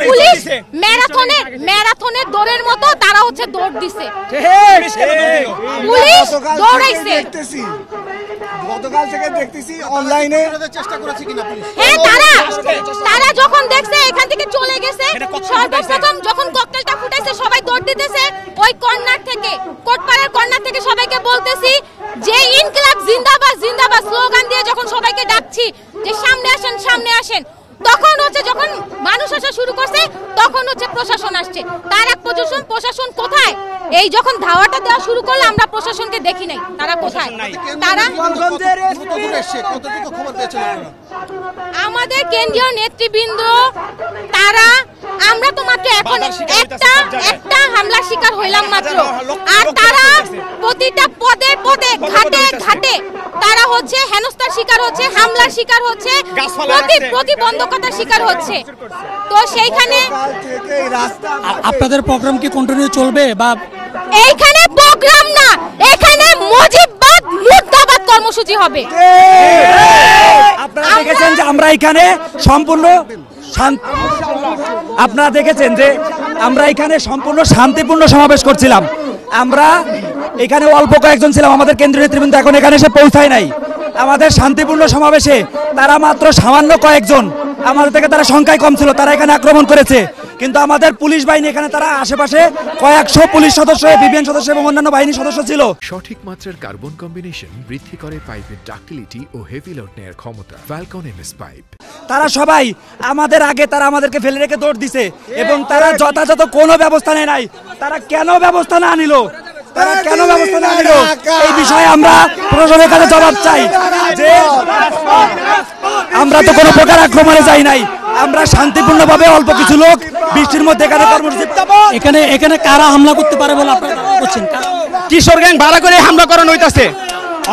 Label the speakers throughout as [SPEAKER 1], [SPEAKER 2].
[SPEAKER 1] Police ম্যারাথনের দৌড়ের মতো তারা হচ্ছে দৌড় দিছে, পুলিশ দৌড়াইছে।
[SPEAKER 2] গতকাল থেকে দেখতেছি অনলাইনে
[SPEAKER 3] চেষ্টা করেছে কিনা পুলিশ?
[SPEAKER 1] হ্যাঁ, তারা যখন দেখছে এখান থেকে চলে গেছে, সর্বপ্রথম যখন ককটেলটা ফুটাইছে সবাই দৌড় দিতেছে ওই কর্নার থেকে, কোটপাড়ার কর্নার থেকে সবাইকে বলতেছি যে ইনকিলাব জিন্দাবাদ জিন্দাবাদ স্লোগান দিয়ে যখন সবাইকে ডাকছি যে সামনে আসেন সামনে আসেন, তখন হচ্ছে যখন মানুষ আসা শুরু করছে তখন হচ্ছে প্রশাসন আসছে। তার এক প্রশাসন কোথায়? এই যখন ধাওয়াটা দেওয়া শুরু করলে আমরা প্রশাসনকে দেখি নাই, তারা কোথায়? তারা আমাদের কেন্দ্রীয় নেতৃবৃন্দ তারা, আমরা তো মাত্র এখন একটা হামলার শিকার হইলাম মাত্র, আর তারা প্রতিটা পদে পদে ঘাটে ঘাটে তারা হচ্ছে হেনস্থার শিকার হচ্ছে, হামলার শিকার হচ্ছে, প্রতিবন্ধকতার শিকার হচ্ছে। তো সেইখানে
[SPEAKER 4] আপনাদের প্রোগ্রাম কি কন্টিনিউ চলবে? বা
[SPEAKER 1] এইখানে প্রোগ্রাম না, এখানে মুজিববাদ মুর্দাবাদ কর্মসূচি হবে।
[SPEAKER 4] আপনারা দেখেছেন যে আমরা এখানে সম্পূর্ণ শান্তিপূর্ণ সমাবেশ করছিলাম। আমরা এখানে অল্প কয়েকজন ছিলাম, আমাদের কেন্দ্রীয় নেতৃবৃন্দ এখন এখানে এসে পৌঁছায় নাই। আমাদের শান্তিপূর্ণ সমাবেশে তারা মাত্র সামান্য কয়েকজন, আমাদের থেকে তারা সংখ্যায় কম ছিল, তারা এখানে আক্রমণ করেছে। কিন্তু আমাদের পুলিশ বাহিনী এখানে তারা আশেপাশে কয়েকশো পুলিশ সদস্য, বিবিএন সদস্য এবং অন্যান্য বাহিনীর সদস্য ছিল।
[SPEAKER 5] সঠিক মাত্রার কার্বন কম্বিনেশন বৃদ্ধি করে পাইপের ডাক্টিলিটি ও হেভি লোড নেয়ার ক্ষমতা। Falcon MS pipe.
[SPEAKER 4] তারা সবাই আমাদের আগে তারা আমাদেরকে ফেলে রেখে দৌড় দিছে এবং তারা যথাযথ কোনো ব্যবস্থা নেয় নাই। তারা কেন ব্যবস্থা না নিল, এই বিষয়ে আমরা প্রশাসনের কাছে জবাব চাই যে আমরা তো কোনো প্রকার আক্রমণে যাই নাই, আমরা শান্তিপূর্ণভাবে অল্প কিছু লোক বৃষ্টির মধ্যে এখানে কর্মসূচি। এখানে কারা হামলা করতে পারে বলে আপনারা বলছেন?
[SPEAKER 3] কিশোর গ্যাং ভাড়া করে হামলা করানো হইতাছে।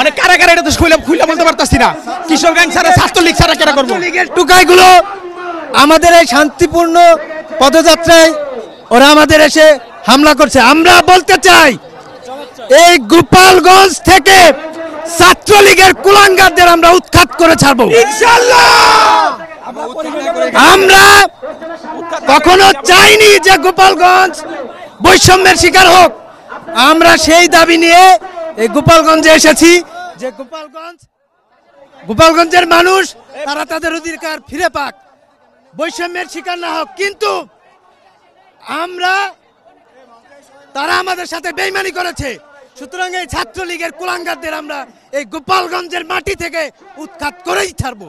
[SPEAKER 3] অনেক কারা এটা তো খুলে বলতে পারতাছি না। কিশোর গ্যাং ছাড়া, ছাত্রলীগ ছাড়া কেন করবো?
[SPEAKER 2] লীগের টুকাইগুলো আমাদের এই শান্তিপূর্ণ পদযাত্রায় ওরা আমাদের এসে হামলা করছে। আমরা বলতে চাই এই গোপালগঞ্জ থেকে ছাত্রলীগের কুলাঙ্গারদের আমরা উৎখাত করে ছাড়বো ইনশাআল্লাহ। আমরা কখনো চাইনি যে গোপালগঞ্জ বৈষম্যের শিকার হোক। আমরা সেই দাবি নিয়ে এই গোপালগঞ্জে এসেছি যে গোপালগঞ্জের মানুষ তারা তাদের অধিকার ফিরে পাক, বৈষম্যের শিকার না হোক। কিন্তু তারা আমাদের সাথে বেইমানি করেছে, সুতরাং এই ছাত্রলীগের কুলাঙ্গারদের আমরা এই গোপালগঞ্জের মাটি থেকে উৎখাত করেই ছাড়বো।